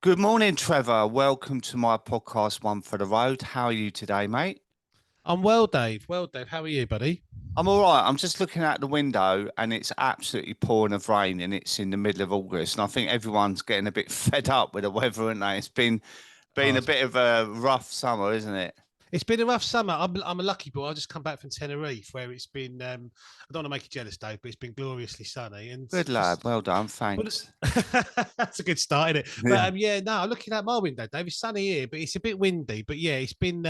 Good morning, Trevor. Welcome to my podcast, One for the Road. How are you today, mate? I'm well, Dave. Well, Dave, how are you, buddy? I'm all right. I'm just looking out the window and it's absolutely pouring of rain and it's in the middle of August. And I think everyone's getting a bit fed up with the weather, aren't they? It's been Oh, a bit of a rough summer, isn't it? it's been a rough summer. I'm a lucky boy. I just come back from Tenerife, where it's been. I don't want to make you jealous, Dave, but it's been gloriously sunny and Good lad. just. Well done. But Thanks. that's a good start, isn't it? But Yeah. yeah, no, looking out my window, Dave. It's sunny here, but it's a bit windy. But yeah, it's been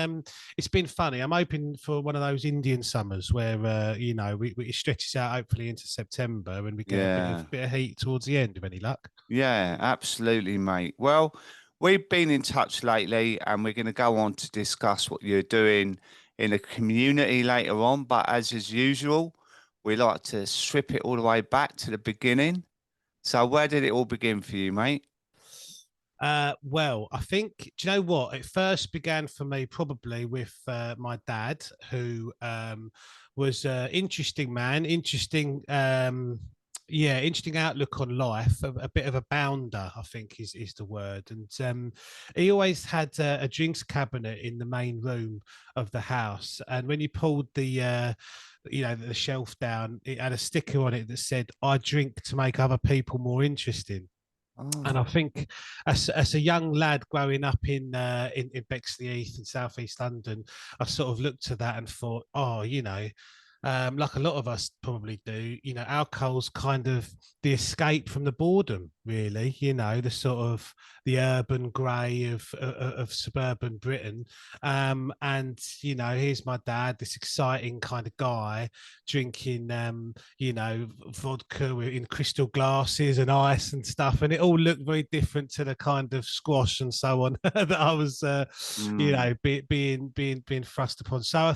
funny. I'm hoping for one of those Indian summers where it stretches out hopefully into September and we get a bit of Yeah. bit of heat towards the end. Of any luck. Yeah, absolutely, mate. Well, we've been in touch lately and we're going to go on to discuss what you're doing in the community later on. But as is usual, we like to strip it all the way back to the beginning. So, where did it all begin for you, mate? Well, I think, do you know what? It first began for me probably with my dad, who was an interesting man, interesting outlook on life, a bit of a bounder, I think is the word. And he always had a drinks cabinet in the main room of the house. And when you pulled the shelf down, it had a sticker on it that said, "I drink to make other people more interesting." And I Oh, think as a young lad growing up in Bexley Heath in southeast London, I sort of looked at that and thought, oh, like a lot of us probably do, alcohol's kind of the escape from the boredom, really, the sort of the urban grey of suburban Britain. Here's my dad, this exciting kind of guy drinking vodka in crystal glasses and ice and stuff, and it all looked very different to the kind of squash and so on that I was, mm, being thrust upon. So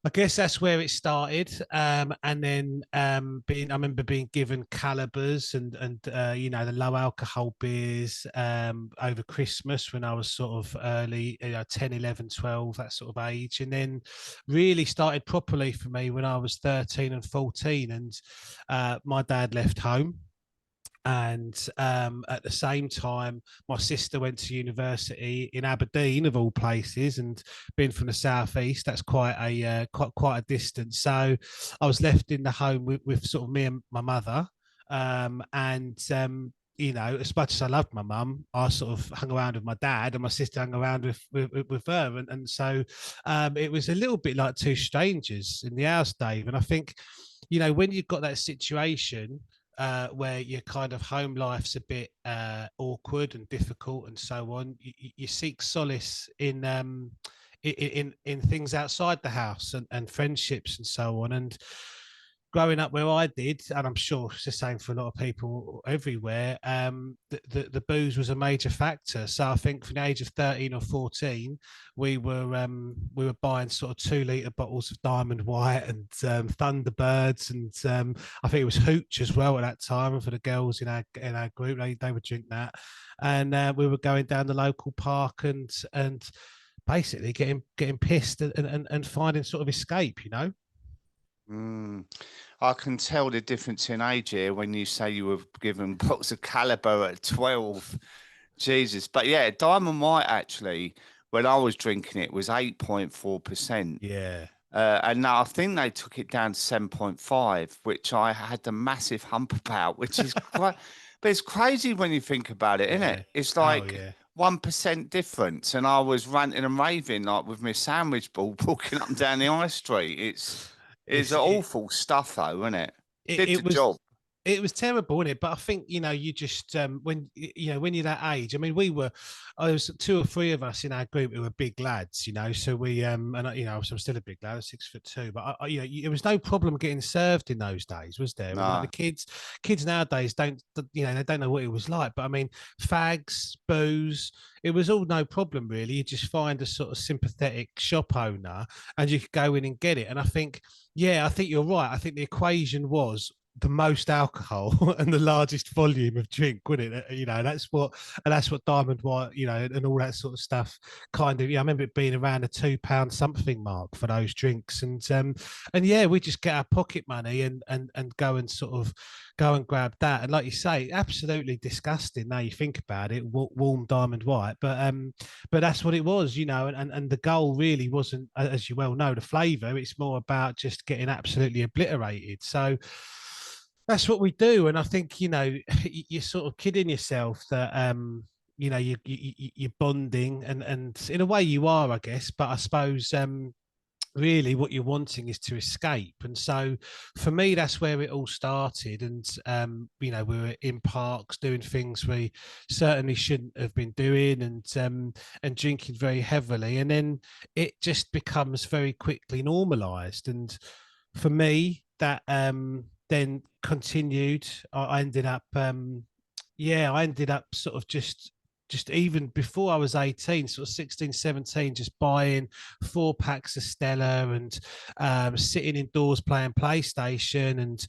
I guess that's where it started, and then I remember being given calibers and the low alcohol beers over Christmas when I was sort of early, 10, 11, 12, that sort of age, and then really started properly for me when I was 13 and 14, and my dad left home. And at the same time, my sister went to university in Aberdeen, of all places, and being from the southeast, that's quite a distance. So I was left in the home with sort of me and my mother, and as much as I loved my mum, I sort of hung around with my dad, and my sister hung around with her, and so it was a little bit like two strangers in the house, Dave. And I think, when you've got that situation where your kind of home life's a bit awkward and difficult and so on, you seek solace in things outside the house and friendships and so on. And growing up where I did, and I'm sure it's the same for a lot of people everywhere, the booze was a major factor. So I think from the age of 13 or 14, we were buying sort of 2 litre bottles of Diamond White and Thunderbirds, and I think it was Hooch as well at that time. And for the girls in our group, they would drink that, and we were going down the local park and basically getting pissed and finding sort of escape. mm. I can tell the difference in age here when you say you were given box of caliber at 12. Jesus. But yeah, Diamond White actually, when I was drinking it, was 8.4%. Yeah. And now I think they took it down to 7.5, which I had a massive hump about, which is quite, but it's crazy when you think about it, isn't Yeah. it? It's Oh like yeah. 1% difference. And I was ranting and raving like with my sandwich ball walking up and down the high street. It's It's it, awful stuff though, isn't it? it Did the it was job. it was terrible, wasn't it? But I think you just when you're that age. I mean, I was two or three of us in our group who were big lads, So we so I'm still a big lad, I'm 6'2", but it was no problem getting served in those days, was there? And like the No. kids nowadays don't, they don't know what it was like. But I mean, fags, booze, it was all no problem really. You just find a sort of sympathetic shop owner, and you could go in and get it. And I think, yeah, I think you're right. I think the equation was the most alcohol and the largest volume of drink, wouldn't it? You know, that's what Diamond White, you know, and all that sort of stuff kind of, yeah, I remember it being around a £2 something mark for those drinks. And yeah, we just get our pocket money and go and sort of go and grab that. And like you say, absolutely disgusting now you think about it, warm Diamond White. But that's what it was, you know, and the goal really wasn't, as you well know, the flavour. It's more about just getting absolutely obliterated. So that's what we do. And I think, you know, you're sort of kidding yourself that you know, you're bonding, and in a way you are, I guess. But I suppose really what you're wanting is to escape. And so for me, that's where it all started. And you know, we were in parks doing things we certainly shouldn't have been doing, and drinking very heavily, and then it just becomes very quickly normalized. And for me, that then continued. I ended up yeah, I ended up sort of just even before I was 18, sort of 16, 17, just buying 4 packs of Stella, and sitting indoors playing PlayStation. And,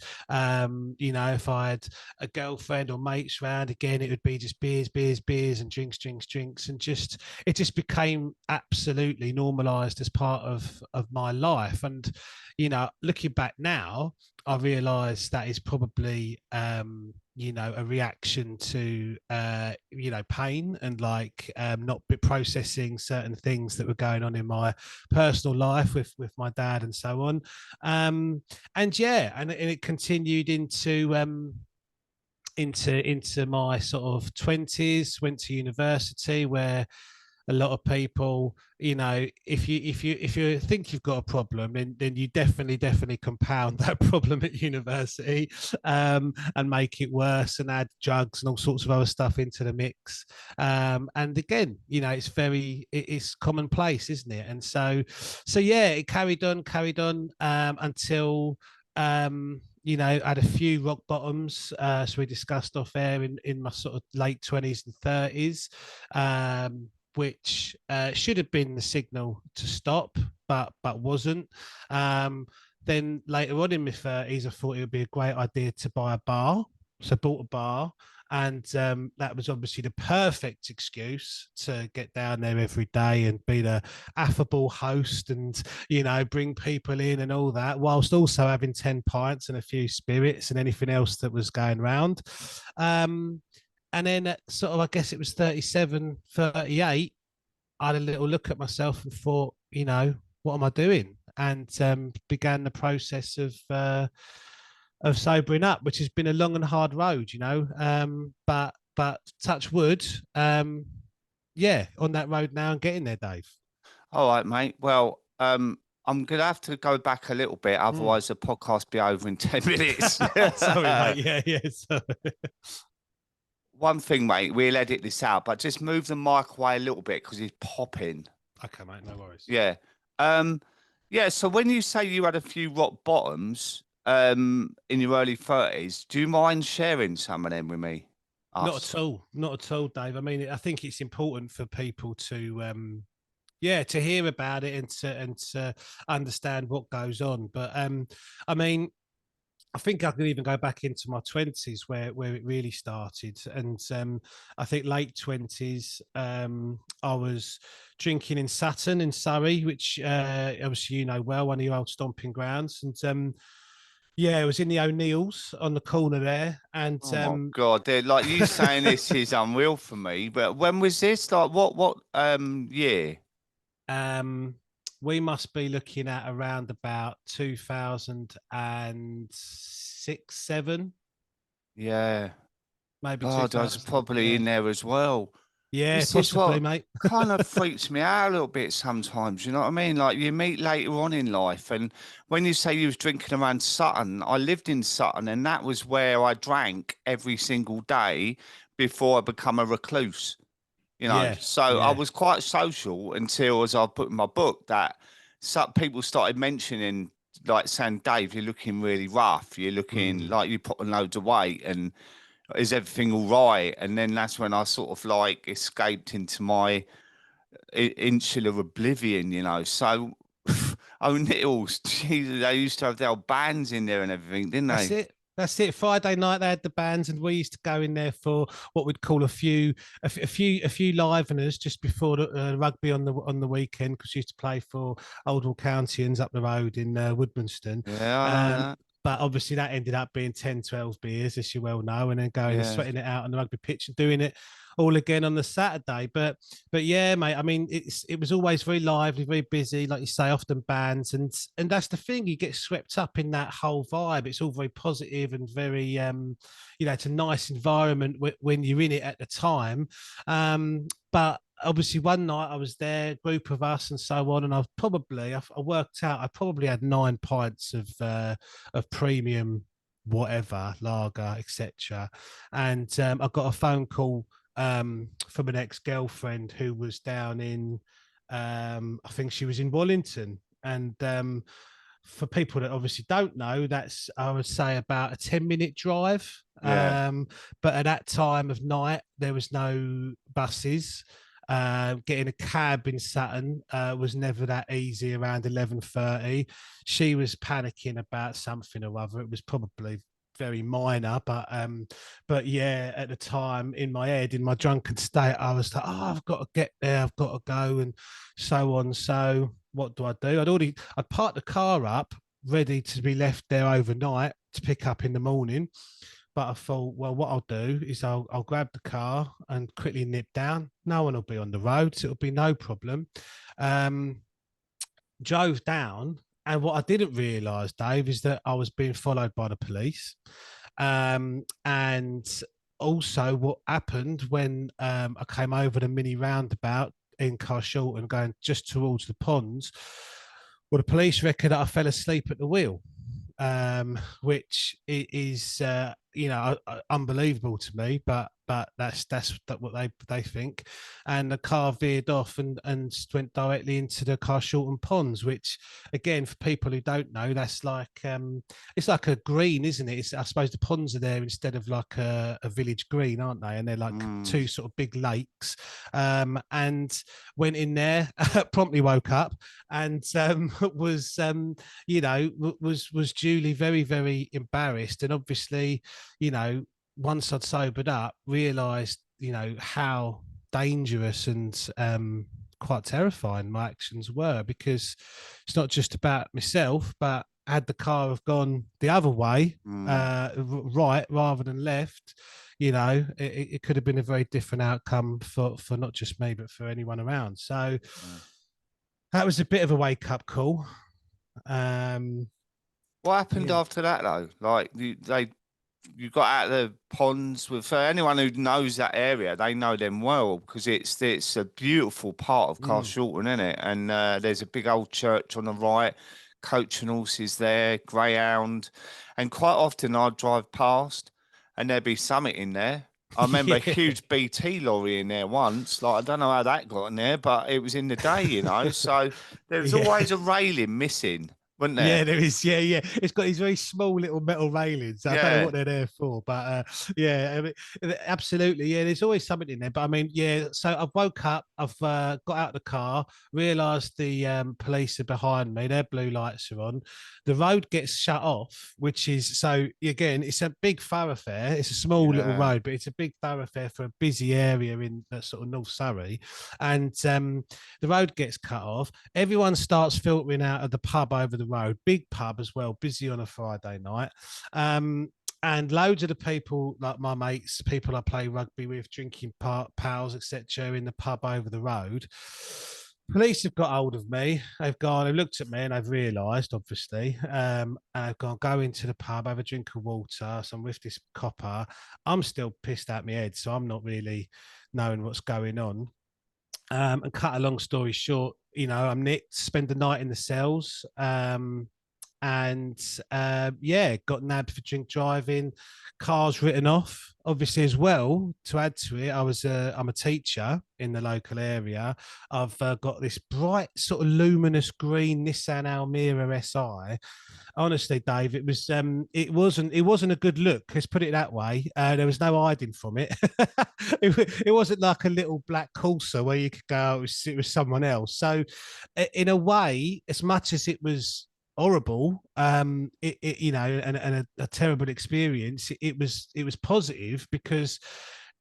you know, if I had a girlfriend or mates round, again, it would be just beers, beers, beers, and drinks, drinks, drinks. And just, it just became absolutely normalized as part of my life. And, you know, looking back now, I realised that is probably, you know, a reaction to, you know, pain, and like not processing certain things that were going on in my personal life with my dad and so on. And yeah, and it continued into my sort of 20s. Went to university, where a lot of people, you know, if you think you've got a problem, then you definitely compound that problem at university, and make it worse, and add drugs and all sorts of other stuff into the mix. And again, you know, it's commonplace, isn't it? And so yeah, it carried on until you know, I had a few rock bottoms, so we discussed off air, in my sort of late 20s and 30s, which should have been the signal to stop, but wasn't. Then later on in my 30s, I thought it would be a great idea to buy a bar. So I bought a bar, and that was obviously the perfect excuse to get down there every day and be the affable host, and, you know, bring people in and all that, whilst also having 10 pints and a few spirits and anything else that was going round. And then at sort of, I guess it was 37, 38, I had a little look at myself and thought, you know, what am I doing? And began the process of sobering up, which has been a long and hard road, you know. But touch wood, yeah, on that road now and getting there, Dave. All right, mate. Well, I'm gonna have to go back a little bit, otherwise the podcast be over in 10 minutes. Sorry, mate. Yeah, yeah. Sorry. One thing, mate, we'll edit this out, but just move the mic away a little bit because it's popping. Okay, mate. No worries. Yeah. Yeah. So when you say you had a few rock bottoms, in your early 30s, do you mind sharing some of them with me? Not at all. Not at all, Dave. I mean, I think it's important for people to, yeah, to hear about it, and to understand what goes on. But I mean, I think I could even go back into my 20s, where it really started. And I think late 20s, I was drinking in Sutton in Surrey, which obviously you know well, one of your old stomping grounds. And yeah, it was in the O'Neills on the corner there. And Oh my God, dude, like you saying this is unreal for me. But when was this? Like what year? We must be looking at around about 2006, 7, Yeah. maybe God, I was 2000. probably Yeah, in there as well. yeah, This is possibly, what mate. kind of freaks me out a little bit sometimes, you know what I mean? Like you meet later on in life, and when you say you was drinking around Sutton, I lived in Sutton, and that was where I drank every single day before I become a recluse, you know. Yeah, So I yeah. was quite social until, as I put in my book, that some people started mentioning, like saying, Dave, you're looking really rough, you're looking Mm. like you put on loads of weight, and is everything all right? And then that's when I sort of like escaped into my insular oblivion, you know. So O'Neill's, Jesus, they used to have their old bands in there and everything, didn't That's they? it. That's it. Friday night they had the bands, and we used to go in there for what we'd call a few liveners just before the rugby on the weekend, because we used to play for Oldham Countyans up the road in Woodmanston. Yeah, I know Um, that. but obviously that ended up being 10, 12 beers, as you well know, and then going and Yeah, sweating it out on the rugby pitch and doing it all again on the Saturday. But yeah, mate. I mean, it was always very lively, very busy, like you say, often bands, and that's the thing. You get swept up in that whole vibe. It's all very positive and very, it's a nice environment when you're in it at the time. But obviously, one night I was there, group of us, and so on, and I worked out I probably had 9 pints of premium whatever lager, etc. And I got a phone call from an ex-girlfriend who was down in I think she was in Wallington. And for people that obviously don't know, that's, I would say, about a 10-minute drive. yeah. But at that time of night there was no buses. Getting a cab in Sutton was never that easy around 11:30. She was panicking about something or other. It was probably very minor, but yeah, at the time in my head, in my drunken state, I was like, oh, I've got to get there, I've got to go, and so on. So what do? I'd parked the car up ready to be left there overnight to pick up in the morning. But I thought, well, what I'll do is I'll grab the car and quickly nip down. No one will be on the road, so it'll be no problem. Um, Drove down, and what I didn't realise, Dave, is that I was being followed by the police. And also, what happened when I came over the mini roundabout in Carshalton going just towards the ponds, well, the police reckon that I fell asleep at the wheel, which is unbelievable to me, but that's what they think. And the car veered off and went directly into the Carshalton Ponds, which, again, for people who don't know, that's like it's like a green, isn't it? I suppose the ponds are there instead of like a village green, aren't they? And they're like two sort of big lakes. And went in there, promptly woke up, and was was duly very, very embarrassed, and obviously, once I'd sobered up, realised, how dangerous and quite terrifying my actions were, because it's not just about myself, but had the car have gone the other way, right rather than left, it could have been a very different outcome for not just me, but for anyone around. So that was a bit of a wake up call. What happened Yeah. after that though? Like you got out of the ponds with, for anyone who knows that area, they know them well because it's a beautiful part of Mm. Carshalton, isn't it? And there's a big old church on the right, coach and horses there, greyhound, and quite often I'd drive past and there'd be something in there. I remember a Yeah. huge BT lorry in there once. Like, I don't know how that got in there, but it was in the day, So there was Yeah. always a railing missing, wasn't there? Yeah, there is. Yeah, yeah. It's got these very small little metal railings. I don't know Yeah. what they're there for, but yeah, I mean, absolutely. Yeah, there's always something in there. But I mean, yeah. So I've woke up. I've got out of the car, realised the police are behind me. Their blue lights are on. The road gets shut off, which is, so again, it's a big thoroughfare. It's a small little Yeah. road, but it's a big thoroughfare for a busy area in sort of North Surrey, and the road gets cut off. Everyone starts filtering out of the pub over the road, big pub as well, busy on a Friday night. And loads of the people, like my mates, people I play rugby with, drinking pals, etc., in the pub over the road. Police have got hold of me. They've looked at me, and they've realised, obviously. And I've gone, go into the pub, have a drink of water. So I'm with this copper. I'm still pissed out my head, so I'm not really knowing what's going on. And cut a long story short, I'm nicked, spend the night in the cells, and yeah, got nabbed for drink driving, cars written off. Obviously, as well, to add to it, I'm a teacher in the local area. I've got this bright sort of luminous green Nissan Almera SI. Honestly, Dave, it wasn't a good look. Let's put it that way. There was no hiding from it. It wasn't like a little black Corsa where you could go, it was someone else. So, in a way, as much as it was horrible, you know, and a terrible experience, it was positive because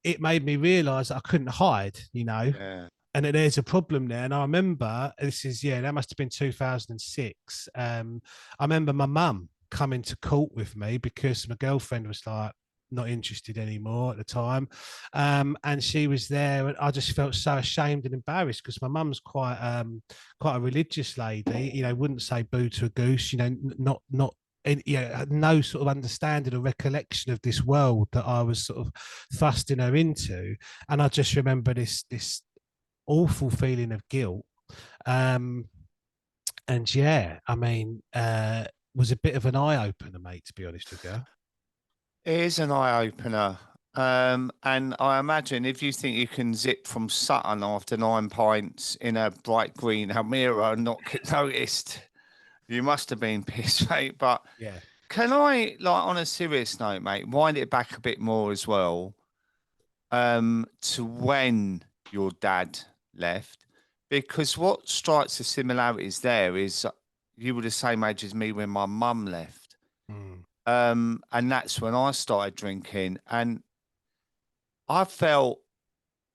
it made me realize that I couldn't hide, you know, Yeah. and that there's a problem there. And I remember this is, yeah, that must have been 2006. I remember my mum coming to court with me because my girlfriend was like not interested anymore at the time. And she was there, and I just felt so ashamed and embarrassed because my mum's quite a religious lady, you know, wouldn't say boo to a goose, you know, not and yeah, had no sort of understanding or recollection of this world that I was sort of thrusting her into. And I just remember this awful feeling of guilt. Um, and yeah, I mean, was a bit of an eye opener, mate, to be honest with you. It is an eye opener. And I imagine if you think you can zip from Sutton after 9 pints in a bright green Almira and not get noticed, you must have been pissed, mate. But Yeah. can I, like, on a serious note, mate, wind it back a bit more as well, to when your dad left? Because what strikes the similarities there is you were the same age as me when my mum left. Mm. And that's when I started drinking. And I felt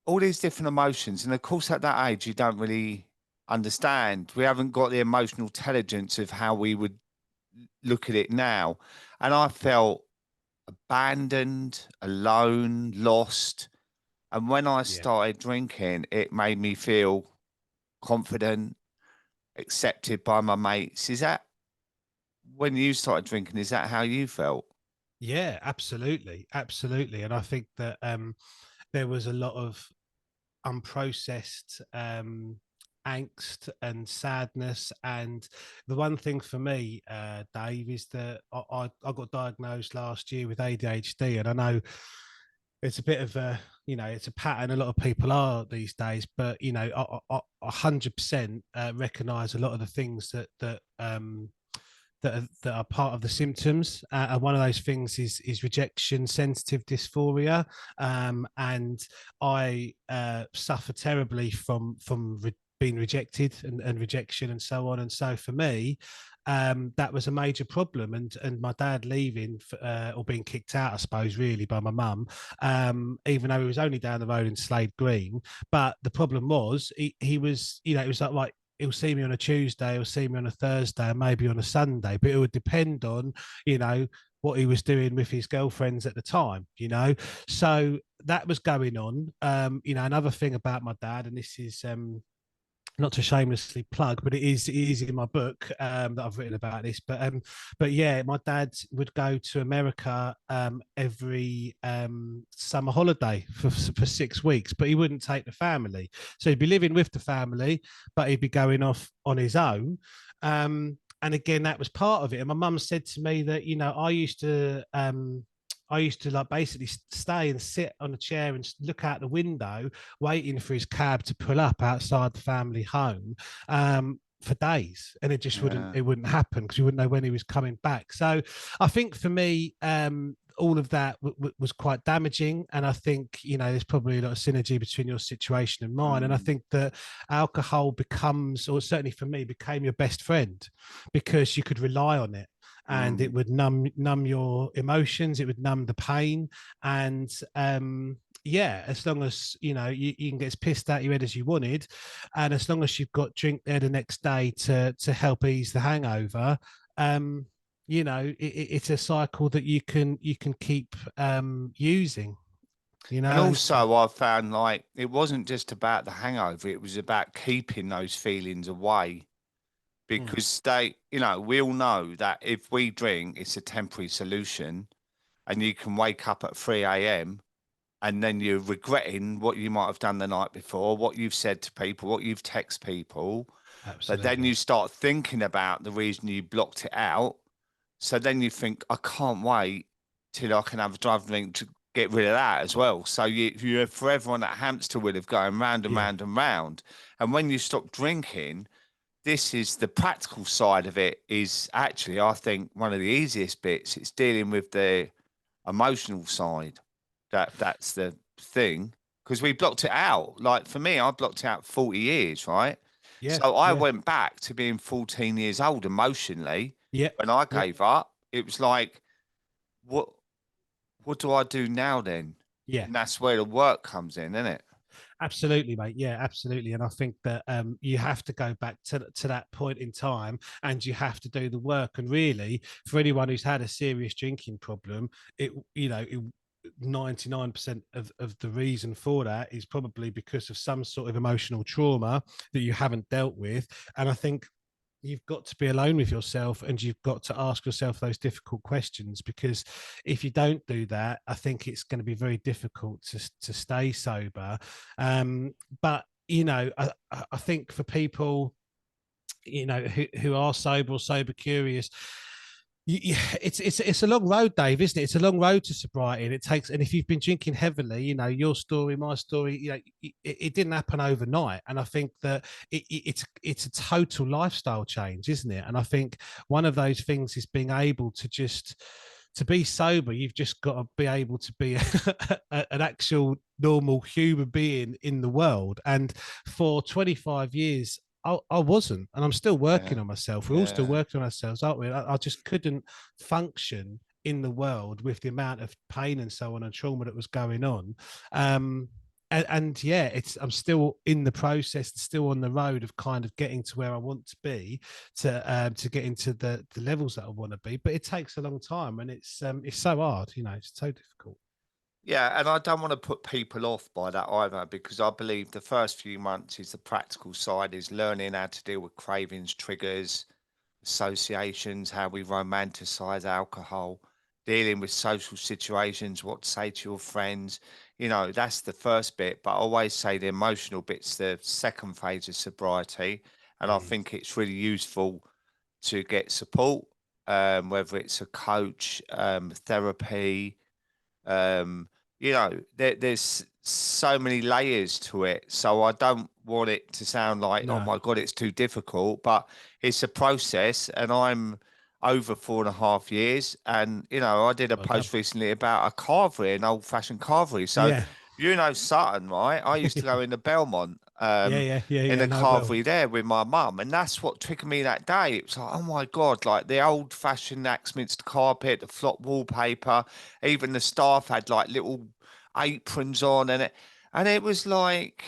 all these different emotions. And of course, at that age, you don't really understand. We haven't got the emotional intelligence of how we would look at it now. And I felt abandoned, alone, lost. And when I Yeah. started drinking, it made me feel confident, accepted by my mates. Is that when you started drinking? Is that how you felt? Yeah, absolutely. Absolutely. And I think that there was a lot of unprocessed angst and sadness. And the one thing for me, Dave, is that I got diagnosed last year with ADHD, and I know it's a bit of a, you know, it's a pattern a lot of people are these days, but you know, 100% recognize a lot of the things that are part of the symptoms. And one of those things is rejection sensitive dysphoria. And I suffer terribly from being rejected and rejection and so on. And so for me, that was a major problem. And my dad leaving or being kicked out, I suppose, really by my mum, even though he was only down the road in Slade Green. But the problem was he was, you know, it was like, right, he'll see me on a Tuesday, he'll see me on a Thursday, and maybe on a Sunday, but it would depend on, you know, what he was doing with his girlfriends at the time, you know. So that was going on. You know, another thing about my dad, and this is not to shamelessly plug, but it is in my book that I've written about this. But yeah, my dad would go to America every summer holiday for 6 weeks, but he wouldn't take the family. So he'd be living with the family, but he'd be going off on his own. And again, that was part of it. And my mum said to me that, you know, I used to like basically stay and sit on a chair and look out the window, waiting for his cab to pull up outside the family home for days, and Yeah. it wouldn't happen because you wouldn't know when he was coming back. So I think for me, all of that was quite damaging, and I think, you know, there's probably a lot of synergy between your situation and mine. And I Mm, think that alcohol becomes, or certainly for me, became your best friend because you could rely on it, and it mm. would numb your emotions, it would numb the pain. And yeah, as long as, you know, you can get as pissed out your head as you wanted, and as long as you've got drink there the next day to help ease the hangover, you know, it's a cycle that you can keep using, you And know. And so also, I found like it wasn't just about the hangover, it was about keeping those feelings away mm, because they, you know, we all know that if we drink, it's a temporary solution and you can wake up at 3 a.m. and then you're regretting what you might have done the night before, what you've said to people, what you've texted people. But then absolutely. you start thinking about the reason you blocked it out. So then you think, I can't wait till I can have a driving drink to get rid of that as well. So you're forever on that hamster wheel of going round and Yeah. round and round. And when you stop drinking, this is the practical side of it is actually, I think, one of the easiest bits. It's dealing with the emotional side. That's the thing. Because we blocked it out. Like for me, I blocked it out 40 years, right? Yeah, So I yeah, went back to being 14 years old emotionally. yeah, When I yeah, gave up, it was like, what what do I do now then? yeah. And that's where the work comes in, isn't it? Absolutely, mate. Yeah, absolutely. And I think that you have to go back to that point in time, and you have to do the work. And really, for anyone who's had a serious drinking problem, it you know it, 99% of the reason for that is probably because of some sort of emotional trauma that you haven't dealt with. And I think you've got to be alone with yourself, and you've got to ask yourself those difficult questions, because if you don't do that, I think it's going to be very difficult to stay sober. But I think for people who are sober or sober curious, it's a long road, Dave, isn't it? It's a long road to sobriety, and it takes. And if you've been drinking heavily, your story, my story, it didn't happen overnight. And I think that it's a total lifestyle change, isn't it? And I think one of those things is being able to be sober. You've just got to be able to be an actual normal human being in the world. And for 25 years, I wasn't, and I'm still Yeah. working on myself. We're all still Yeah. working on ourselves, aren't we? I just couldn't function in the world with the amount of pain and so on and trauma that was going on. And yeah, I'm still in the process, still on the road of kind of getting to where I want to be, to get into the levels that I want to be. But it takes a long time, and it's so hard, it's so difficult. Yeah, and I don't want to put people off by that either, because I believe the first few months is the practical side, is learning how to deal with cravings, triggers, associations, how we romanticize alcohol, dealing with social situations, what to say to your friends. That's the first bit. But I always say the emotional bit's the second phase of sobriety. And I Mm. think it's really useful to get support, whether it's a coach, therapy, there's so many layers to it. So I don't want it to sound like, oh No, my God, it's too difficult, but it's a process. And I'm over 4.5 years. And, I did a well done. post recently about a carvery, an old fashioned carvery. So, Yeah, Sutton, right? I used to go in the Belmont. In yeah. the No, well, carvery there with my mum, and that's what triggered me that day. It was like, oh my God, like the old fashioned Axminster carpet, the flop wallpaper, even the staff had like little aprons on, and it was like,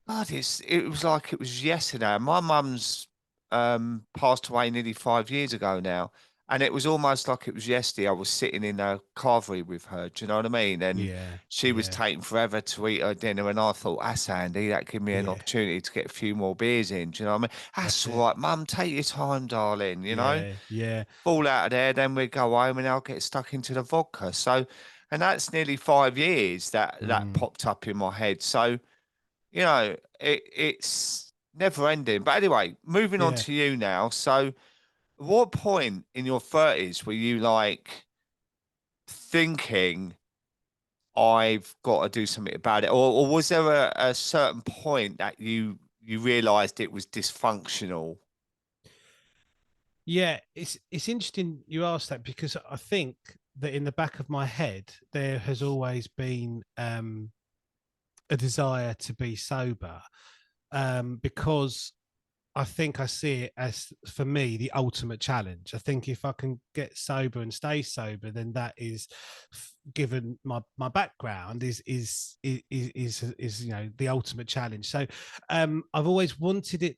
God, it was like it was yesterday. My mum's passed away nearly 5 years ago now. And it was almost like it was yesterday. I was sitting in a carvery with her. Do you know what I mean? And yeah, she was yeah, taking forever to eat her dinner. And I thought, that's handy. That gave me an yeah. opportunity to get a few more beers in. Do you know what I mean? That's That's all it. right, mum. Take your time, darling. Yeah, yeah. Fall out of there. Then we go home and I'll get stuck into the vodka. So, and that's nearly 5 years that Mm, popped up in my head. So, it's never ending. But anyway, moving on yeah. to you now. So, what point in your 30s were you like thinking, I've got to do something about it? Or was there a certain point that you realized it was dysfunctional? Yeah, it's interesting you asked that, because I think that in the back of my head there has always been a desire to be sober, because I think I see it as, for me, the ultimate challenge. I think if I can get sober and stay sober, then that is, given my background, is the ultimate challenge. So I've always wanted it,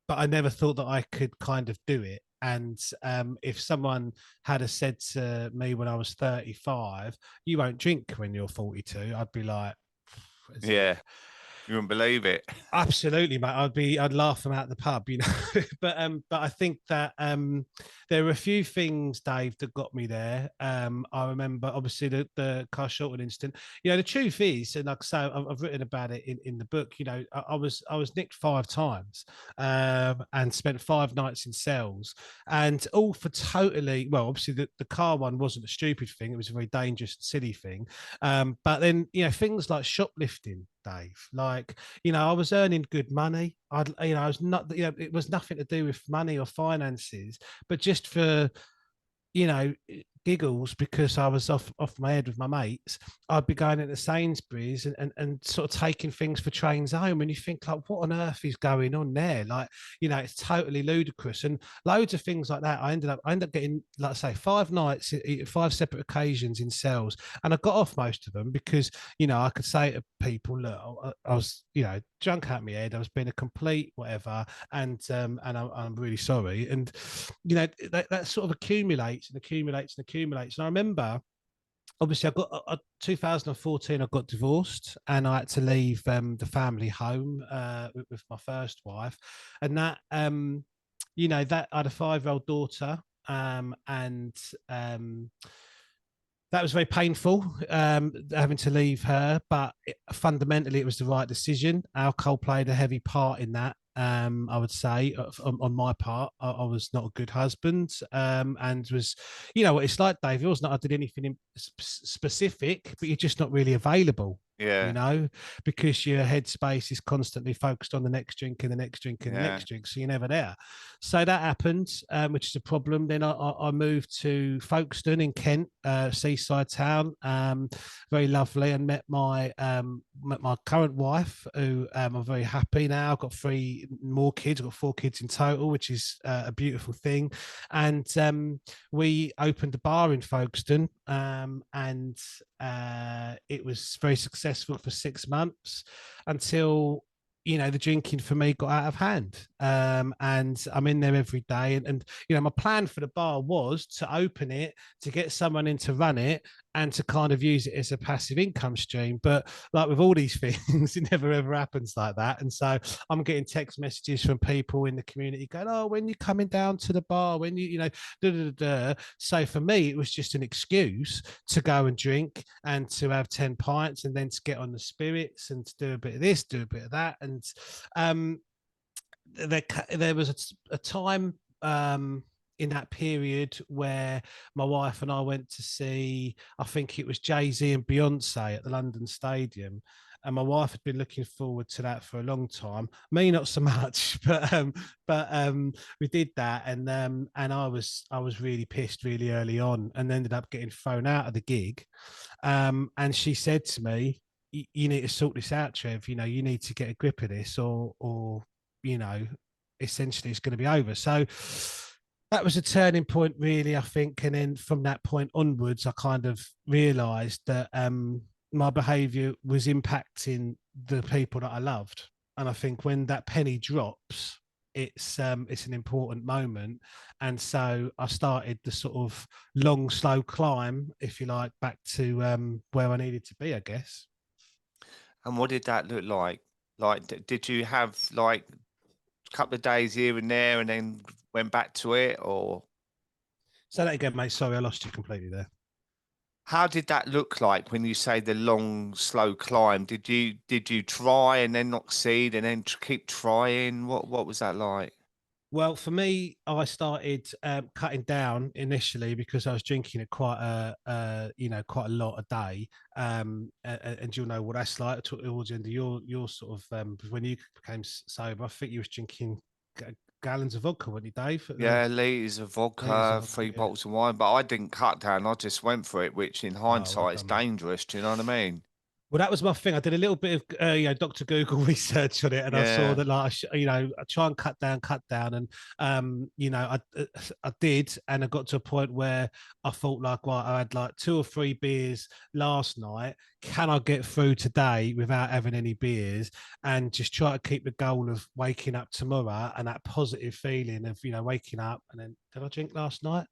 but I never thought that I could kind of do it. And if someone had said to me when I was 35, "You won't drink when you're 42," I'd be like, Yeah, you wouldn't believe it. absolutely, mate. I'd laugh them out the pub, but I think that there were a few things, Dave, that got me there. I remember obviously the Carshalton incident. The truth is, and like I say, I've written about it in the book. I was nicked 5 times, and spent 5 nights in cells, and all for totally, well, obviously the car one wasn't a stupid thing; it was a very dangerous, silly thing. But then things like shoplifting, Dave, like, I was earning good money. I was not, it was nothing to do with money or finances, but just for, you know, giggles because I was off my head with my mates. I'd be going into Sainsbury's and sort of taking things for trains home, and you think like, what on earth is going on there? Like, it's totally ludicrous, and loads of things like that. I ended up getting, like I say, 5 nights, 5 separate occasions in cells, and I got off most of them because I could say to people, look, I was drunk out of my head, I was being a complete whatever, and I'm really sorry, and that sort of accumulates and accumulates and accumulates. And I remember, obviously, I got 2014. I got divorced, and I had to leave the family home with my first wife, and that that I had a 5-year-old daughter, and that was very painful, having to leave her, but fundamentally it was the right decision. Alcohol played a heavy part in that. I would say on my part, I was not a good husband, and was, what it's like, Dave. It wasn't that I did anything specific, but you're just not really available. Yeah. Because your headspace is constantly focused on the next drink and the next drink and the Yeah. next drink, so you're never there. So that happened, which is a problem. Then I moved to Folkestone in Kent, seaside town, very lovely, and met my current wife, who I'm very happy now. I've got 3 more kids. I've got 4 kids in total, which is a beautiful thing. And we opened a bar in Folkestone, and it was very successful for 6 months until the drinking for me got out of hand. And I'm in there every day. And my plan for the bar was to open it, to get someone in to run it, and to kind of use it as a passive income stream. But like with all these things, it never ever happens like that. And so I'm getting text messages from people in the community going, oh, when you're coming down to the bar, when da, da, da, da. So for me, it was just an excuse to go and drink and to have 10 pints and then to get on the spirits and to do a bit of this, do a bit of that. And there was a time in that period where my wife and I went to see, I think it was Jay-Z and Beyoncé at the London Stadium. And my wife had been looking forward to that for a long time. Me, not so much, but we did that, and I was really pissed really early on, and ended up getting thrown out of the gig. And she said to me, "You need to sort this out, Trev. You need to get a grip of this, or essentially it's going to be over." So that was a turning point, really, I think. And then from that point onwards, I kind of realised that my behaviour was impacting the people that I loved. And I think when that penny drops, it's an important moment. And so I started the sort of long, slow climb, if you like, back to where I needed to be, I guess. And what did that look like? Like, did you have like a couple of days here and there, and then went back to it, or? Say that again, mate. Sorry, I lost you completely there. How did that look like when you say the long, slow climb? Did you try and then not succeed and then keep trying? What was that like? Well, for me, I started cutting down initially because I was drinking at quite quite a lot a day, and you'll know what that's like towards the end of your sort of when you became sober. I think you was drinking gallons of vodka, weren't you, Dave? Yeah, liters of vodka, 3 yeah. bottles of wine, but I didn't cut down. I just went for it, which in Oh, well hindsight is done, mate. dangerous. Do you know what I mean? Well, that was my thing. I did a little bit of Dr. Google research on it, and I saw Yeah. that like I try and cut down, and I did, and I got to a point where I thought like, well, I had like 2 or 3 beers last night. Can I get through today without having any beers, and just try to keep the goal of waking up tomorrow and that positive feeling of waking up and then, did I drink last night?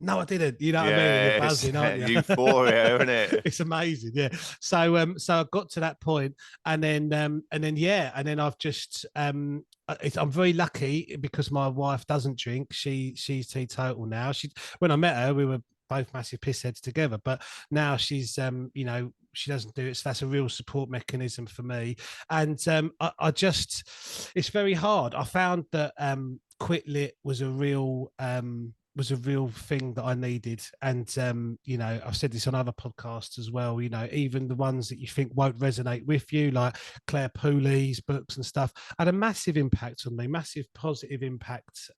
No, I didn't. You know what I mean? And you're Yeah, it's buzzing, aren't you? euphoria, isn't it? It's amazing, yeah. So I got to that point, and then I've just I'm very lucky because my wife doesn't drink. She's teetotal now. When I met her, we were both massive pissheads together, but now she's she doesn't do it. So that's a real support mechanism for me. And I just, it's very hard. I found that Quit Lit was a real was a real thing that I needed. And, you know, I've said this on other podcasts as well, you know, even the ones that you think won't resonate with you, like Claire Pooley's books and stuff, had a massive impact on me, massive positive impact.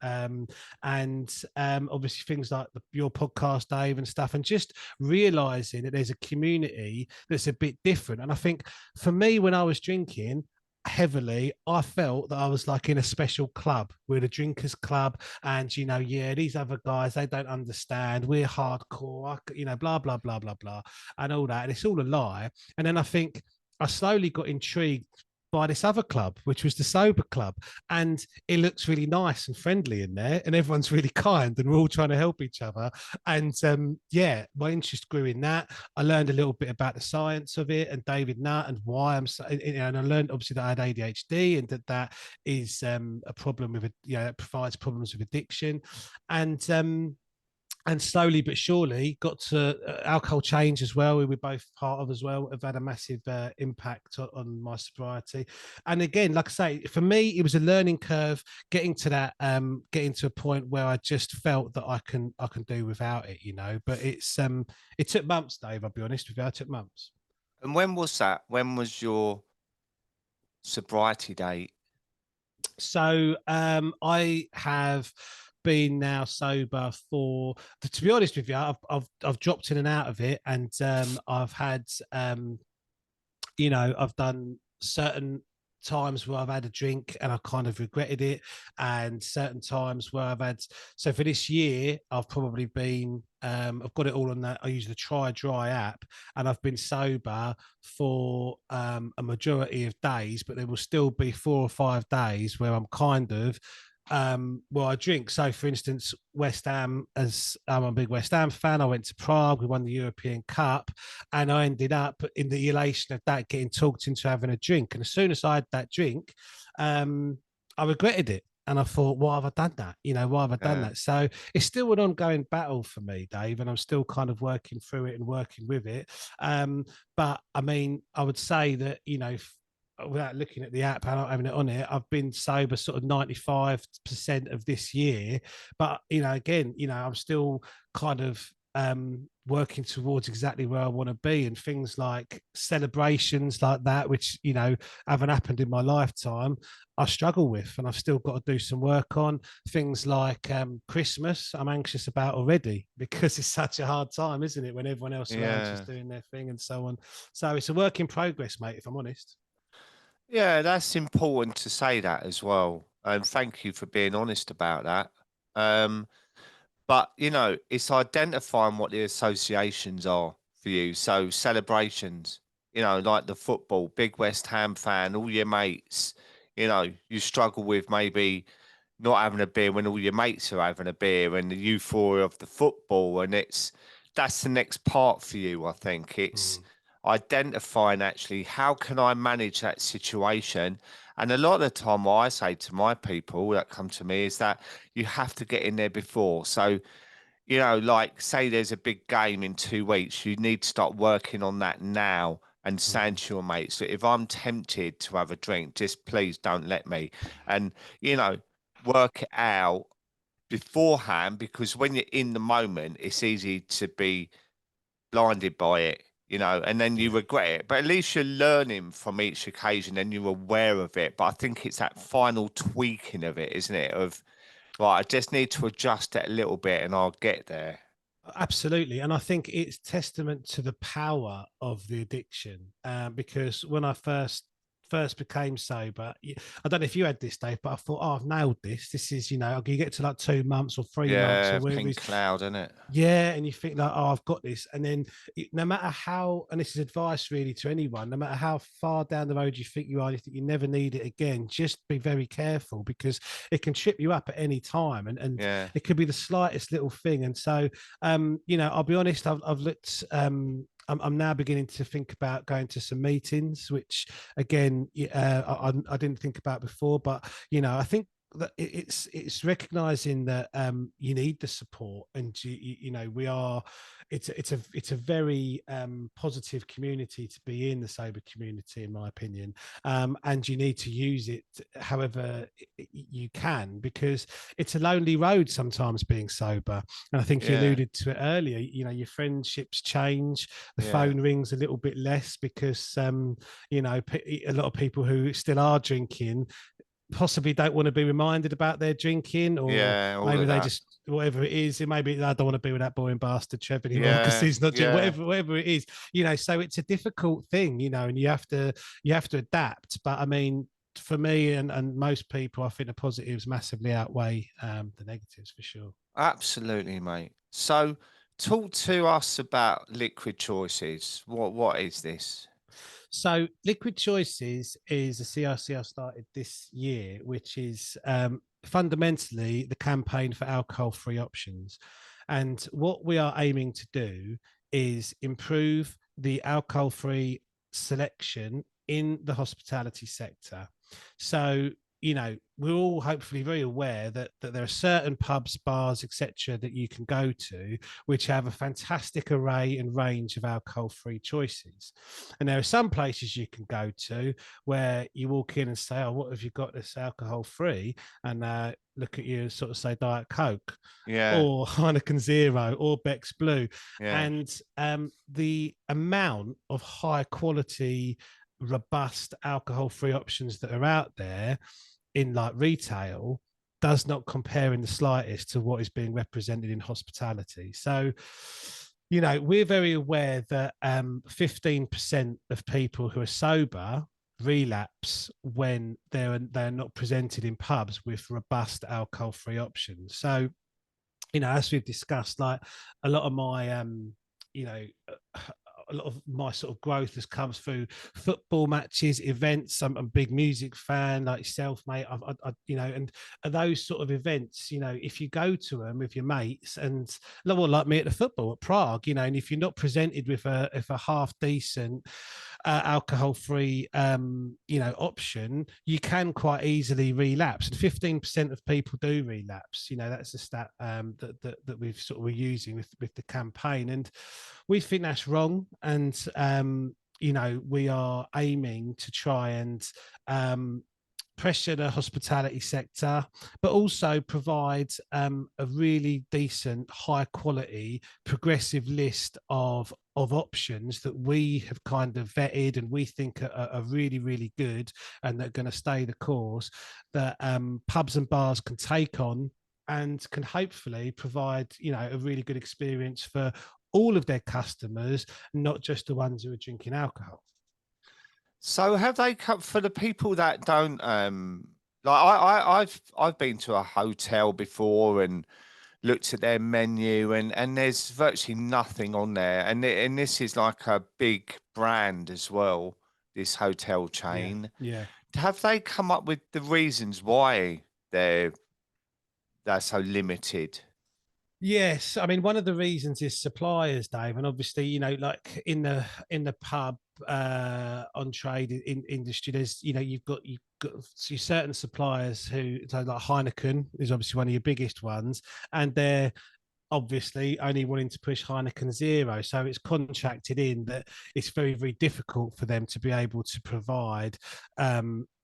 Obviously things like your podcast, Dave, and stuff, and just realizing that there's a community that's a bit different. And I think for me, when I was drinking, heavily, I felt that I was like in a special club. We're the drinkers club, and you know, yeah, these other guys, they don't understand. We're hardcore, you know, blah blah blah blah blah, and all that. And it's all a lie. And then I think I slowly got intrigued by this other club, which was the sober club, and it looks really nice and friendly in there, and everyone's really kind, and we're all trying to help each other. And yeah, my interest grew in that. I learned a little bit about the science of it and David Nutt and why I'm so, and I learned obviously that I had ADHD and that is a problem with it, you know, it provides problems with addiction. And slowly but surely got to alcohol change as well. We were both part of as well. Have had a massive impact on my sobriety. And again, like I say, for me, it was a learning curve getting to that, getting to a point where I just felt that I can do without it, you know. But it took months, Dave. I'll be honest with you, it took months. And when was that? When was your sobriety date? So I have been now sober for, to be honest with you, I've dropped in and out of it, and I've had you know, I've done certain times where I've had a drink and I kind of regretted it, and certain times where I've had. So for this year, I've probably been. I've got it all on that. I use the Try Dry app, and I've been sober for a majority of days, but there will still be 4 or 5 days where I'm kind of well, I drink. So, for instance, West Ham, as I'm a big West Ham fan, I went to Prague, we won the European Cup, and I ended up in the elation of that getting talked into having a drink. And as soon as I had that drink, I regretted it. And I thought, why have I done that? You know, why have I done that? So it's still an ongoing battle for me, Dave, and I'm still kind of working through it and working with it. But I mean, I would say that, you know, without looking at the app and not having it on it, I've been sober sort of 95% of this year. But, you know, again, you know, I'm still kind of working towards exactly where I want to be, and things like celebrations like that, which, you know, haven't happened in my lifetime, I struggle with, and I've still got to do some work on things like Christmas. I'm anxious about already because it's such a hard time, isn't it, when everyone else around is doing their thing and so on. So it's a work in progress, mate, if I'm honest. Yeah, that's important to say that as well. And thank you for being honest about that. Um, but you know, it's identifying what the associations are for you. So celebrations, you know, like the football, big West Ham fan, all your mates, you know, you struggle with maybe not having a beer when all your mates are having a beer, and the euphoria of the football, and that's the next part for you. I think it's identifying actually how can I manage that situation. And a lot of the time what I say to my people that come to me is that you have to get in there before. So, you know, like say there's a big game in 2 weeks, you need to start working on that now and saying to your mates that if I'm tempted to have a drink, just please don't let me. And, you know, work it out beforehand, because when you're in the moment, it's easy to be blinded by it, you know, and then you regret it. But at least you're learning from each occasion and you're aware of it. But I think it's that final tweaking of it, isn't it? Of, right, I just need to adjust it a little bit and I'll get there. Absolutely. And I think it's testament to the power of the addiction. Because when I first became sober, I don't know if you had this, Dave, but I thought, oh, I've nailed this. This is, you know, you get to like 2 months or 3 months or Yeah, whatever it pink is. cloud, isn't it? Yeah, and you think like, oh, I've got this, and then no matter how, and this is advice really to anyone, no matter how far down the road you think you are, you think you never need it again, just be very careful, because it can trip you up at any time, and Yeah. it could be the slightest little thing. And so, you know, I'll be honest, I've looked. I'm now beginning to think about going to some meetings, which again, I didn't think about before, but you know, I think it's recognizing that you need the support, and you know, we are, it's a very positive community to be in, the sober community, in my opinion, and you need to use it however you can, because it's a lonely road sometimes being sober. And I think you Yeah, alluded to it earlier, you know, your friendships change, the yeah, phone rings a little bit less because you know, a lot of people who still are drinking possibly don't want to be reminded about their drinking, or yeah, all maybe of they that. just, whatever it is, it maybe I don't want to be with that boring bastard Trevor anymore because Yeah, he's not drinking, yeah. whatever it is, you know. So it's a difficult thing, you know, and you have to adapt. But I mean, for me and most people, I think the positives massively outweigh the negatives for sure. Absolutely, mate. So, talk to us about liquid choices. What is this? So, Liquid Choices is a CRC I started this year, which is fundamentally the campaign for alcohol-free options. And what we are aiming to do is improve the alcohol-free selection in the hospitality sector. So, you know, we're all hopefully very aware that there are certain pubs, bars, etc., that you can go to which have a fantastic array and range of alcohol-free choices. And there are some places you can go to where you walk in and say, "Oh, what have you got that's alcohol-free?" And look at you and sort of say Diet Coke Yeah, or Heineken Zero or Beck's Blue. yeah. And the amount of high quality, robust alcohol-free options that are out there in like retail does not compare in the slightest to what is being represented in hospitality. So, you know, we're very aware that 15% of people who are sober relapse when they're not presented in pubs with robust alcohol-free options. So, you know, as we've discussed, like a lot of my you know, a lot of my sort of growth has come through football matches, events. I'm a big music fan, like yourself, mate. You know, and those sort of events, you know, if you go to them with your mates, and like me at the football at Prague, you know, and if you're not presented with a half decent alcohol-free, you know, option, you can quite easily relapse. And 15% of people do relapse. You know, that's a stat that we've sort of were using with the campaign, and we think that's wrong. And you know, we are aiming to try and pressure the hospitality sector, but also provide a really decent, high quality, progressive list of options that we have kind of vetted and we think are really, really good and that are going to stay the course, that pubs and bars can take on and can hopefully provide, you know, a really good experience for all of their customers, not just the ones who are drinking alcohol. So, have they come for the people that don't like I've been to a hotel before and looked at their menu, and there's virtually nothing on there, and this is like a big brand as well, this hotel Yeah, chain. yeah. Have they come up with the reasons why they're so limited? Yes, I mean one of the reasons is suppliers, Dave, and obviously, you know, like in the pub on trade in industry, there's, you know, you've got certain suppliers who, so like Heineken is obviously one of your biggest ones, and they're obviously only wanting to push Heineken Zero. So it's contracted in that it's very, very difficult for them to be able to provide,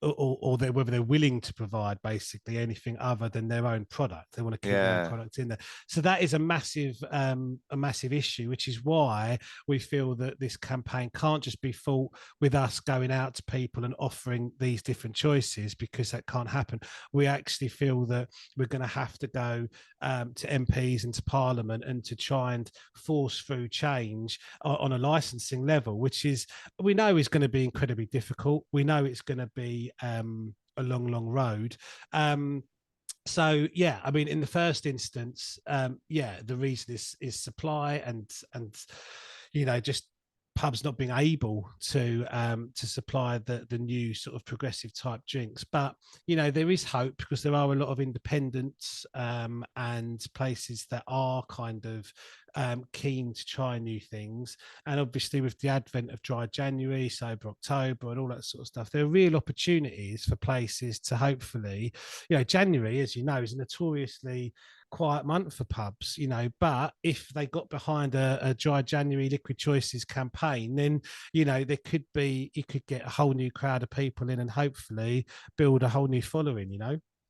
or whether they're willing to provide basically anything other than their own product. They want to keep their own Yeah. product in there. So that is a massive issue, which is why we feel that this campaign can't just be fought with us going out to people and offering these different choices, because that can't happen. We actually feel that we're going to have to go to MPs and to Parliament and to try and force through change on a licensing level, which is, we know is going to be incredibly difficult. We know it's going to be a long, long road. So yeah, I mean, in the first instance, yeah, the reason is supply and you know, just pubs not being able to supply the new sort of progressive type drinks. But there is hope, because there are a lot of independents and places that are kind of keen to try new things. And obviously, with the advent of Dry January, Sober October, and all that sort of stuff, there are real opportunities for places to hopefully, January, as you know, is a notoriously quiet month for pubs, but if they got behind a Dry January Liquid Choices campaign, then there could be, you could get a whole new crowd of people in and hopefully build a whole new following.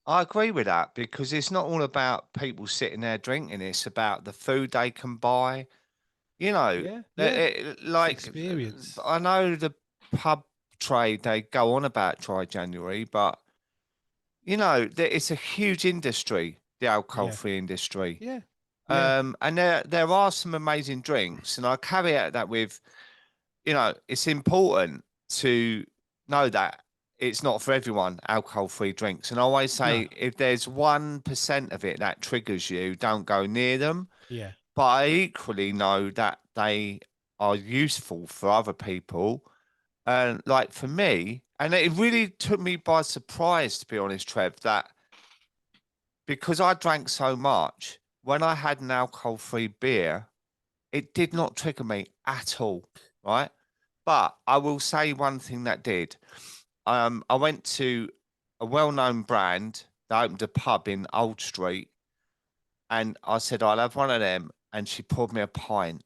I agree with that, because it's not all about people sitting there drinking. It's about the food they can buy. You know, Yeah, yeah, it's like experience. I know the pub trade, they go on about Dry January, but it's a huge industry, the Yeah, alcohol-free industry. yeah, yeah, And there are some amazing drinks, and I caveat that with, it's important to know that it's not for everyone, alcohol-free drinks. And I always no, say, if there's 1% of it that triggers you, don't go near them. yeah, But I equally know that they are useful for other people. And like for me, and it really took me by surprise, to be honest, Trev, that because I drank so much, when I had an alcohol-free beer, it did not trigger me at all, right? But I will say one thing that did. I went to a well-known brand that opened a pub in Old Street, and I said, I'll have one of them. And she poured me a pint.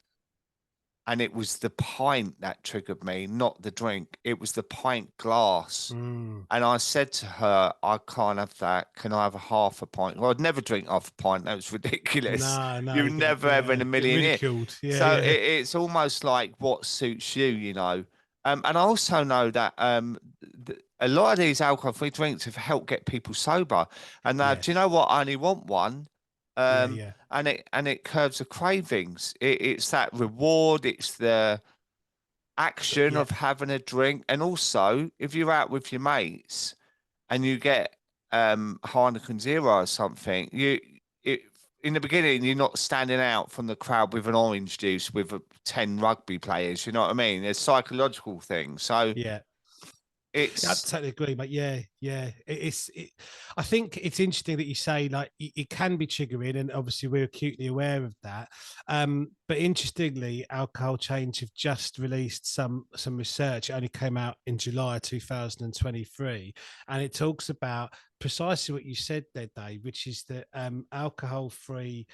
And it was the pint that triggered me, not the drink. It was the pint glass. mm, And I said to her, I can't have that. Can I have a half a pint? Well, I'd never drink half a pint. That was ridiculous. no, no, You never ever in a get million years. ridiculed. Yeah, So yeah, it's almost like what suits you. And I also know that a lot of these alcohol-free drinks have helped get people sober. And do you know yes, what? I only want one. yeah, Um, yeah, and it curbs the cravings. It's that reward. It's the action yeah, of having a drink. And also, if you're out with your mates and you get Heineken Zero or something, it in the beginning you're not standing out from the crowd with an orange juice with 10 rugby players. You know what I mean? There's psychological things. So yeah. I it's totally agree, but yeah, yeah. I think it's interesting that you say like it can be triggering, and obviously we're acutely aware of that. But interestingly, Alcohol Change have just released some research. It only came out in July 2023, and it talks about precisely what you said there, Dave, which is that alcohol-free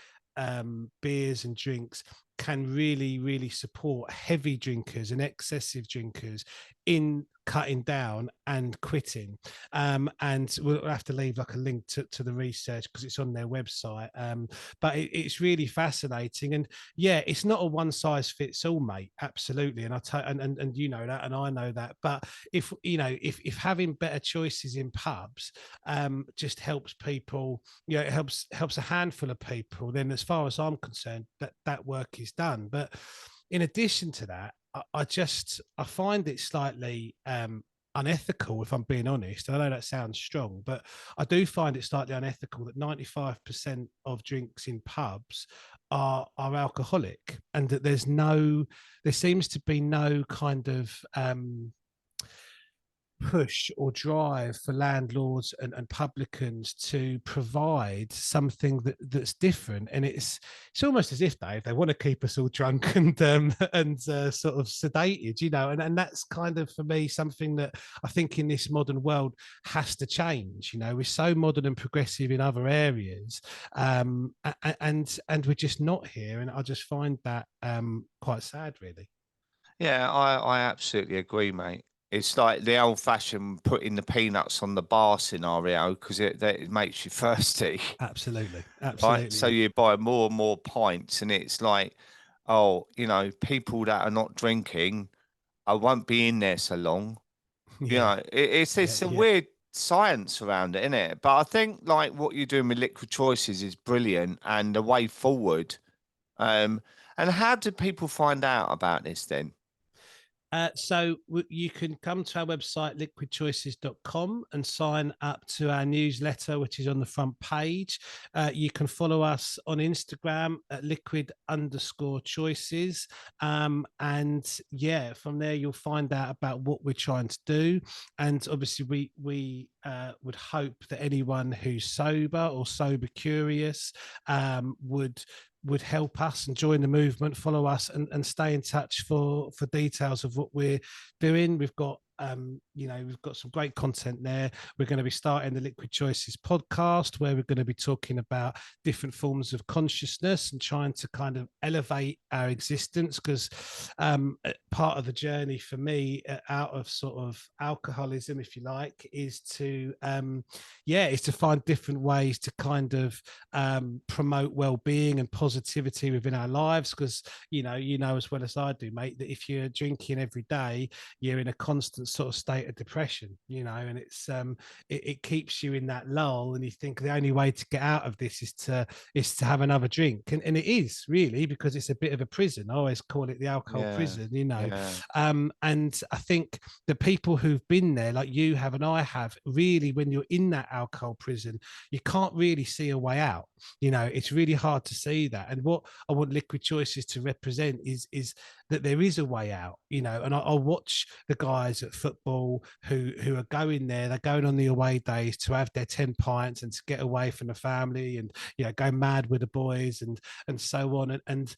beers and drinks can really, really support heavy drinkers and excessive drinkers in cutting down and quitting. And we'll have to leave like a link to the research because it's on their website. But it's really fascinating. And yeah, it's not a one size fits all, mate. Absolutely. And and you know that, and I know that. But if having better choices in pubs just helps people, it helps a handful of people, then as far as I'm concerned, that work is done. But in addition to that, I find it slightly unethical, if I'm being honest. I know that sounds strong, but I do find it slightly unethical that 95% of drinks in pubs are alcoholic, and that there seems to be no kind of push or drive for landlords and publicans to provide something that's different. And it's almost as if they want to keep us all drunk and sort of sedated, and that's kind of for me something that I think in this modern world has to change. We're so modern and progressive in other areas, and we're just not here, and I just find that quite sad, really. yeah, I absolutely agree, mate. It's like the old-fashioned putting the peanuts on the bar scenario, because it makes you thirsty. Absolutely, Right? So absolutely. you buy more and more pints, and it's like, oh, people that are not drinking, I won't be in there so long. Yeah, yeah, It's a yeah. weird science around it, isn't it? But I think like what you're doing with liquid choices is brilliant and the way forward. Um, and how did people find out about this then? So you can come to our website, liquidchoices.com, and sign up to our newsletter, which is on the front page. You can follow us on Instagram at liquid_choices. And yeah, from there, you'll find out about what we're trying to do. And obviously, we would hope that anyone who's sober or sober curious would help us and join the movement, follow us, and stay in touch for details of what we're doing. We've got we've got some great content there. We're going to be starting the Liquid Choices podcast, where we're going to be talking about different forms of consciousness and trying to kind of elevate our existence, because part of the journey for me out of sort of alcoholism, if you like, is to is to find different ways to kind of promote well-being and positivity within our lives. Because you know as well as I do, mate, that if you're drinking every day, you're in a constant sort of state of depression, and it's it keeps you in that lull, and you think the only way to get out of this is to have another drink, and it is really, because it's a bit of a prison. I always call it the alcohol prison, and I think the people who've been there, like you have and I have, really, when you're in that alcohol prison, you can't really see a way out. It's really hard to see that. And what I want Liquid Choices to represent is that there is a way out, and I'll watch the guys at football who are going there. They're going on the away days to have their 10 pints and to get away from the family, and go mad with the boys and so on. And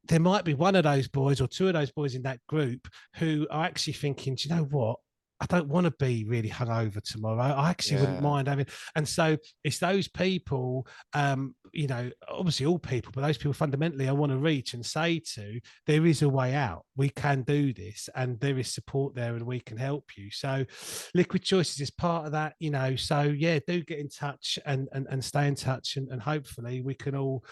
there might be one of those boys or two of those boys in that group who are actually thinking, do you know what? I don't want to be really hungover tomorrow. I actually wouldn't mind having. And so it's those people, obviously all people, but those people fundamentally I want to reach and say to, there is a way out. We can do this, and there is support there, and we can help you. So Liquid Choices is part of that, So yeah, do get in touch and stay in touch, and hopefully we can all,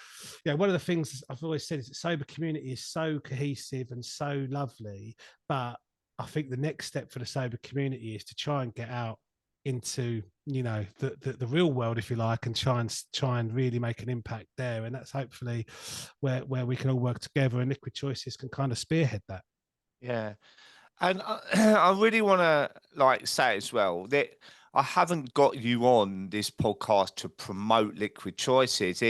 one of the things I've always said is that sober community is so cohesive and so lovely, but I think the next step for the sober community is to try and get out into the real world, if you like, and try and really make an impact there. And that's hopefully where we can all work together, and Liquid Choices can kind of spearhead that. Yeah. And I really want to say as well that I haven't got you on this podcast to promote Liquid Choices.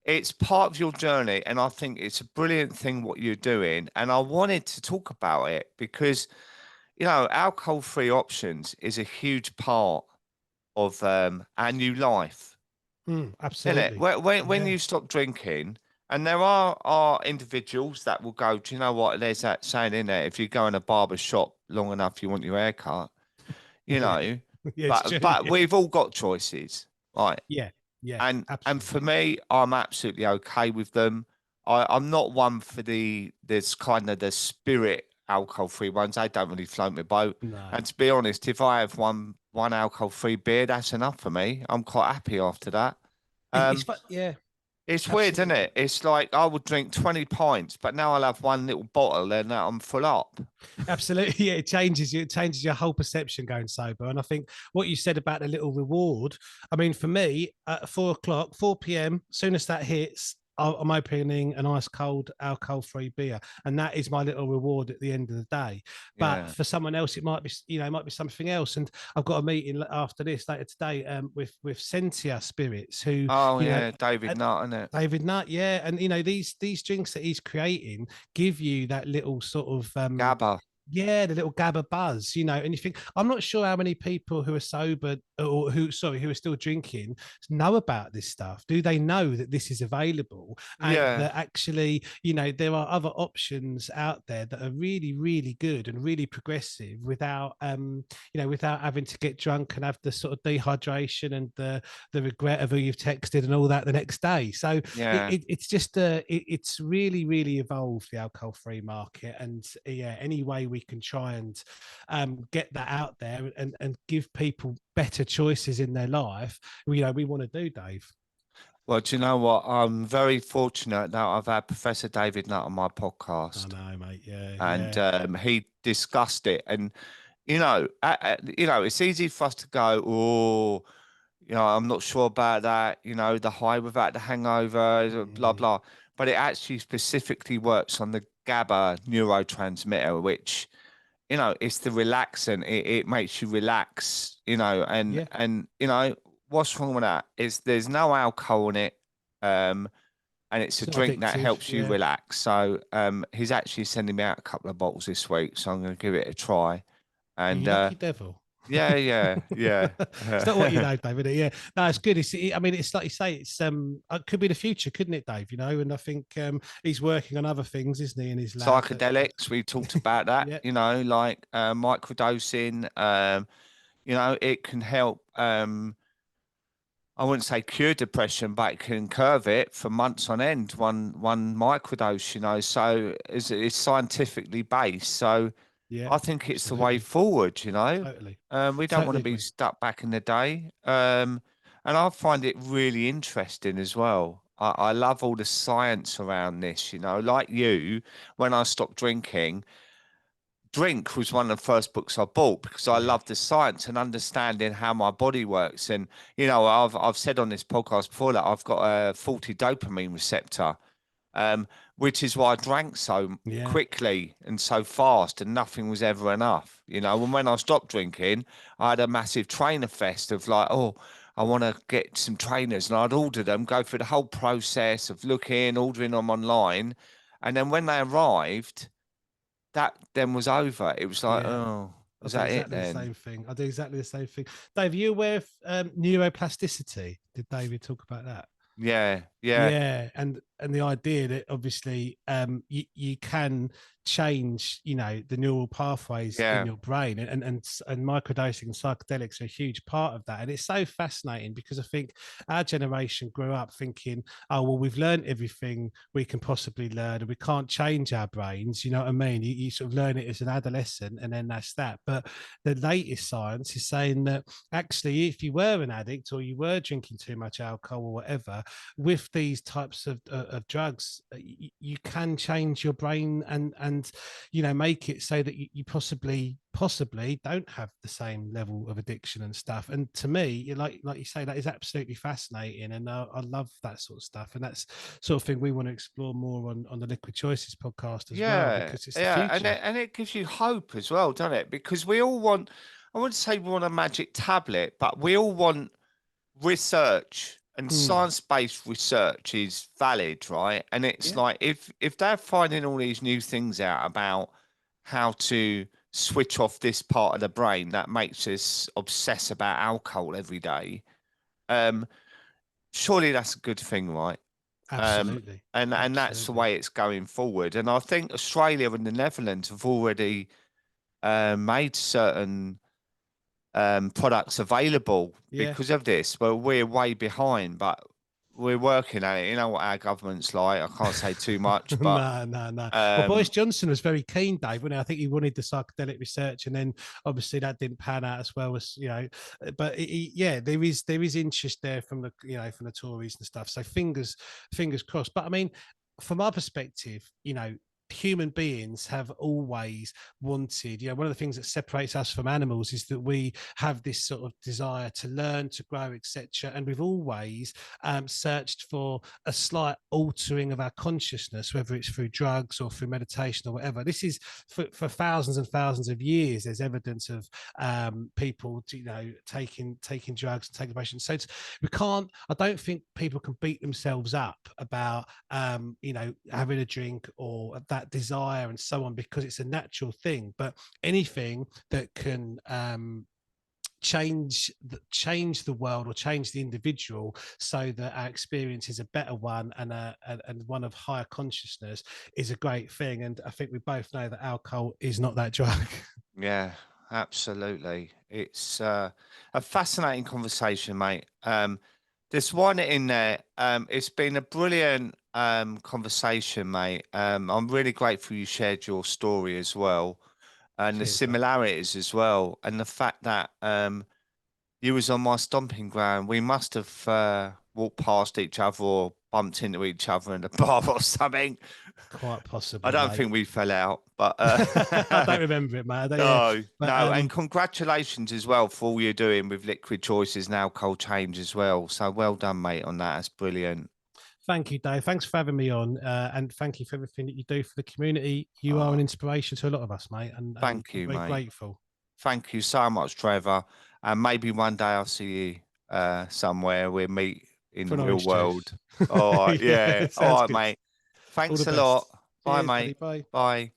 It's part of your journey, and I think it's a brilliant thing what you're doing. And I wanted to talk about it because, alcohol-free options is a huge part of our new life. Absolutely. When you stop drinking, and there are individuals that will go, do you know what? There's that saying in there: if you go in a barber shop long enough, you want your hair cut. Yeah, but we've all got choices, right? Yeah. Yeah, and absolutely. for me, I'm absolutely okay with them. I'm not one for this kind of the spirit alcohol-free ones. They don't really float my boat. No. And to be honest, if I have one alcohol-free beer, that's enough for me. I'm quite happy after that. It's weird, isn't it? It's like I would drink 20 pints, but now I'll have one little bottle and I'm full up. Absolutely. Yeah, it changes your whole perception going sober. And I think what you said about the little reward, I mean, for me, at 4 p.m, as soon as that hits, I'm opening an ice cold alcohol-free beer, and that is my little reward at the end of the day. But for someone else, it might be, it might be something else. And I've got a meeting after this later today with Sentia Spirits, who David Nutt, isn't it? David Nutt, yeah, and these drinks that he's creating give you that little sort of GABA. Yeah, the little GABA buzz, and you think, I'm not sure how many people who are sober or who are still drinking know about this stuff. Do they know that this is available? And that actually, there are other options out there that are really, really good and really progressive without, without having to get drunk and have the sort of dehydration and the regret of who you've texted and all that the next day. So it's just it's really, really evolved, the alcohol-free market. And any way we can try and get that out there and give people better choices in their life, we want to do, Dave. Well, do you know what? I'm very fortunate that I've had Professor David Nutt on my podcast. I know, mate. Yeah. And he discussed it. And, it's easy for us to go, oh, I'm not sure about that. The high without the hangover, blah, blah. but it actually specifically works on the GABA neurotransmitter, which, it's the relaxant. It makes you relax, Yeah, and what's wrong with that is there's no alcohol in it. And it's a it's not drink that addictive. helps you Yeah, relax. So he's actually sending me out a couple of bottles this week, so I'm going to give it a try. And you lucky devil. yeah, yeah, yeah. It's not what you know, David. Yeah, no, it's good. I mean, it's like you say, it could be the future, couldn't it, Dave? And I think he's working on other things, isn't he, in his lab? Psychedelics, we talked about that, Yeah, like microdosing. It can help. I wouldn't say cure depression, but it can curve it for months on end. One microdose, So it's scientifically based. So yeah, I think it's the way absolutely, forward. totally, We don't want totally to be agree. stuck back in the day. And I find it really interesting as well. I love all the science around this, like you, when I stopped drinking. Drink was one of the first books I bought because I Yeah, love the science and understanding how my body works. And I've said on this podcast before that I've got a faulty dopamine receptor, which is why I drank so yeah, quickly and so fast, and nothing was ever enough. And when I stopped drinking, I had a massive trainer fest of like, oh, I want to get some trainers, and I'd order them, go through the whole process of looking, ordering them online, and then when they arrived, that then was over. It was like, yeah. oh, I was do that it exactly the then? same thing. I do exactly the same thing. Dave, are you aware of neuroplasticity? Did David talk about that? Yeah, yeah, Yeah, and the idea that obviously you can change, the neural pathways in yeah, your brain, and microdosing and psychedelics are a huge part of that. And it's so fascinating because I think our generation grew up thinking, oh well, we've learned everything we can possibly learn, and we can't change our brains. You know what I mean? You sort of learn it as an adolescent, and then that's that. But the latest science is saying that actually, if you were an addict or you were drinking too much alcohol or whatever, with these types of drugs, you can change your brain and make it so that you possibly don't have the same level of addiction and stuff. And to me, like you say, that is absolutely fascinating, and I love that sort of stuff. And that's sort of thing we want to explore more on the Liquid Choices podcast as well, yeah, because it's the yeah. And future. it gives you hope as well, doesn't it? Because we all want, I wouldn't say we want a magic tablet, but we all want research, and Mm, science-based research is valid, right? And it's yeah, like if they're finding all these new things out about how to switch off this part of the brain that makes us obsess about alcohol every day, um, surely that's a good thing, right? Um, absolutely, and that's the absolutely. way it's going forward. And I think Australia and the Netherlands have already made certain products available Yeah. because of this. Well, we're way behind, but we're working at it. You know what our government's like. I can't say too much, but No, no, no. Well, Boris um, Johnson was very keen, Dave, wasn't he? I think he wanted the psychedelic research, and then obviously that didn't pan out as well as But yeah, there is interest there from the Tories and stuff. So fingers crossed. But I mean, from our perspective, human beings have always wanted, one of the things that separates us from animals is that we have this sort of desire to learn, to grow, etc. And we've always searched for a slight altering of our consciousness, whether it's through drugs or through meditation or whatever. This is for thousands and thousands of years. There's evidence of people, taking drugs and taking medication. So we can't. I don't think people can beat themselves up about having a drink or that desire and so on, because it's a natural thing. But anything that can change the world or change the individual so that our experience is a better one and one of higher consciousness is a great thing. And I think we both know that alcohol is not that drug. yeah, absolutely. It's a fascinating conversation, mate. There's one in there. It's been a brilliant conversation, mate. I'm really grateful you shared your story as well, and the Cheers, mate. similarities as well, and the fact that you was on my stomping ground. We must have walked past each other or bumped into each other in the bar or something. Quite I possibly, don't mate. think we fell out, but I don't remember it, mate. Yeah, no, but no. And congratulations as well for all you're doing with Liquid Choices and Alcohol Change as well. So well done, mate, on that. That's brilliant. Thank you, Dave. Thanks for having me on, and thank you for everything that you do for the community. You are an Oh, inspiration to a lot of us, mate, and thank I'm you, very mate. grateful. Thank you so much, Trevor. And maybe one day I'll see you somewhere. We'll meet in For the an real orange juice. world. All right. Yeah, Yeah. All sounds right, good. mate. All the Thanks a lot. best. Bye, Cheers, buddy. mate. Bye. Bye.